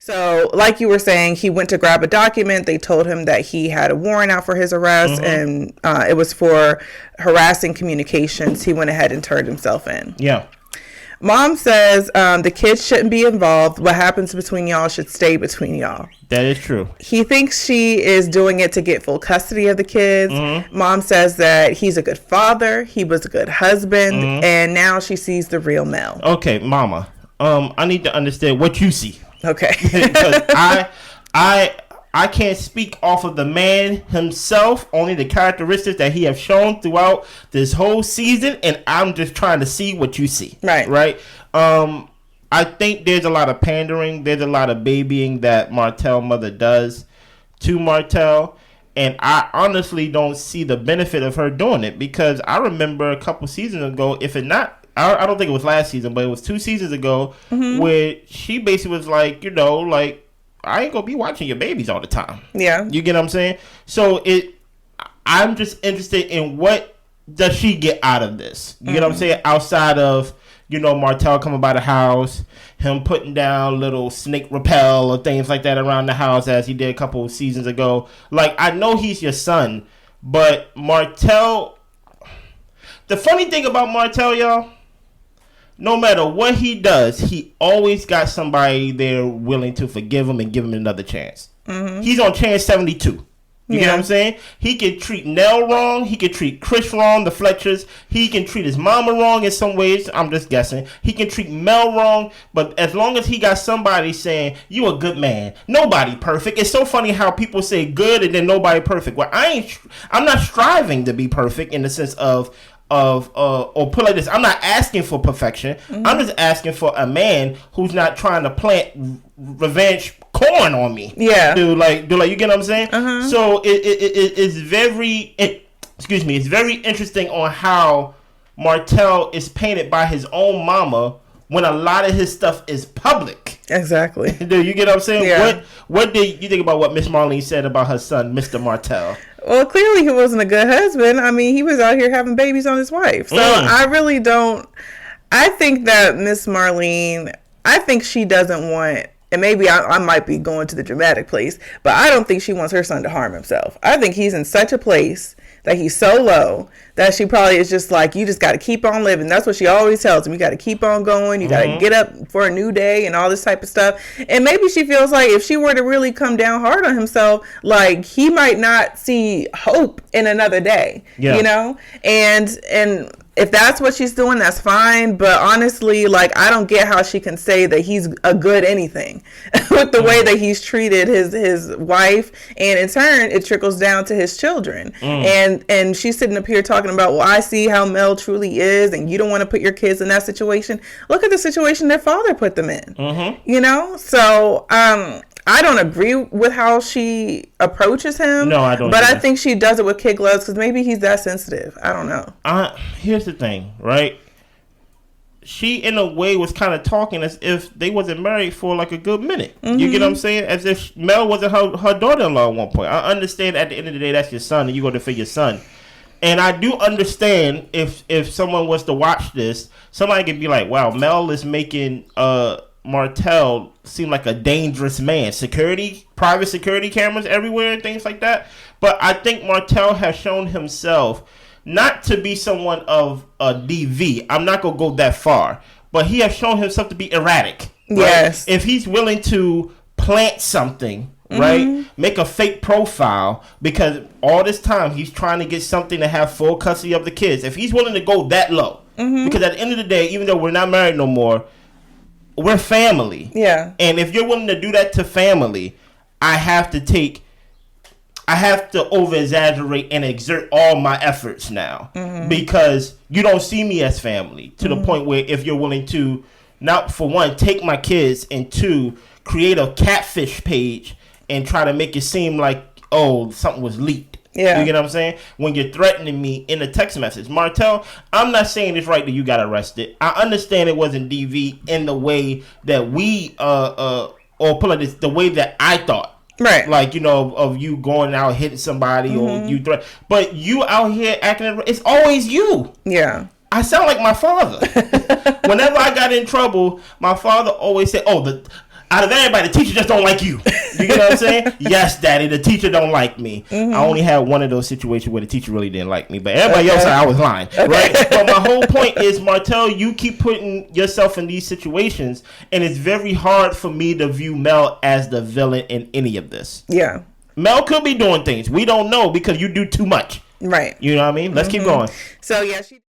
So, like you were saying, he went to grab a document. They told him that he had a warrant out for his arrest, and it was for harassing communications. He went ahead and turned himself in. Yeah. Mom says the kids shouldn't be involved. What happens between y'all should stay between y'all. That is true. He thinks she is doing it to get full custody of the kids. Mom says that he's a good father. He was a good husband. And now she sees the real Mel. Okay, Mama. I need to understand what you see. Okay. Because I can't speak off of the man himself, only the characteristics that he has shown throughout this whole season, and I'm just trying to see what you see. Right. I think there's a lot of pandering, there's a lot of babying that Martell mother does to Martell, and I honestly don't see the benefit of her doing it, because I remember a couple seasons ago, if it not, I don't think it was last season, but it was 2 seasons ago, where she basically was like, I ain't gonna be watching your babies all the time. Yeah. You get what I'm saying? So I'm just interested in what does she get out of this? You get what I'm saying? Outside of, Martell coming by the house, him putting down little snake rappel or things like that around the house as he did a couple of seasons ago. Like, I know he's your son, but Martell, the funny thing about Martell, y'all, no matter what he does, he always got somebody there willing to forgive him and give him another chance. He's on chance 72. You get what I'm saying? He can treat Nell wrong. He can treat Chris wrong, the Fletchers. He can treat his mama wrong in some ways. I'm just guessing. He can treat Mel wrong. But as long as he got somebody saying, you a good man. Nobody perfect. It's so funny how people say good and then nobody perfect. Well, I'm not striving to be perfect in the sense of or put like this, I'm not asking for perfection. I'm just asking for a man who's not trying to plant revenge corn on me. Yeah. Do like you get what I'm saying? So it's very it's very interesting on how Martell is painted by his own mama when a lot of his stuff is public. Exactly. Do you get what I'm saying? Yeah. What did you think about what Miss Marlene said about her son, Mr. Martell? Well, clearly he wasn't a good husband. I mean, he was out here having babies on his wife. So I really don't. I think that Miss Marlene, I think she doesn't want, and maybe I might be going to the dramatic place, but I don't think she wants her son to harm himself. I think he's in such a place that he's so low that she probably is just like, you just got to keep on living. That's what she always tells him. You got to keep on going. You got to get up for a new day and all this type of stuff. And maybe she feels like if she were to really come down hard on himself, like he might not see hope in another day, and if that's what she's doing, that's fine. But honestly, like, I don't get how she can say that he's a good anything with the way that he's treated his wife. And in turn, it trickles down to his children. And she's sitting up here talking about, well, I see how Mel truly is. And you don't want to put your kids in that situation. Look at the situation their father put them in, So, I don't agree with how she approaches him. No, I don't. But I think she does it with kid gloves because maybe he's that sensitive. I don't know. Here's the thing, right? She, in a way, was kind of talking as if they wasn't married for like a good minute. You get what I'm saying? As if Mel wasn't her daughter-in-law at one point. I understand at the end of the day that's your son and you go to for your son. And I do understand if someone was to watch this, somebody could be like, wow, Mel is making Martell seemed like a dangerous man. Private security cameras everywhere and things like that. But I think Martell has shown himself not to be someone of a DV. I'm not going to go that far. But he has shown himself to be erratic. Right? Yes. If he's willing to plant something, right? Make a fake profile because all this time he's trying to get something to have full custody of the kids. If he's willing to go that low, because at the end of the day, even though we're not married no more, we're family. Yeah. And if you're willing to do that to family, I have to over exaggerate and exert all my efforts now because you don't see me as family to the point where if you're willing to, not for one, take my kids and two, create a catfish page and try to make it seem like, oh, something was leaked. Yeah. You get what I'm saying? When you're threatening me in a text message. Martell, I'm not saying it's right that you got arrested. I understand it wasn't DV in the way that we, or put like this, the way that I thought. Right. Like, of you going out hitting somebody or you threat. But you out here acting, it's always you. Yeah. I sound like my father. Whenever I got in trouble, my father always said, out of everybody, the teacher just don't like you. You get what I'm saying? Yes, daddy, the teacher don't like me. I only had one of those situations where the teacher really didn't like me, but everybody else I was lying, right? But my whole point is, Martell, you keep putting yourself in these situations, and it's very hard for me to view Mel as the villain in any of this. Yeah. Mel could be doing things we don't know because you do too much. Right. You know what I mean? Let's keep going. So, yeah, she...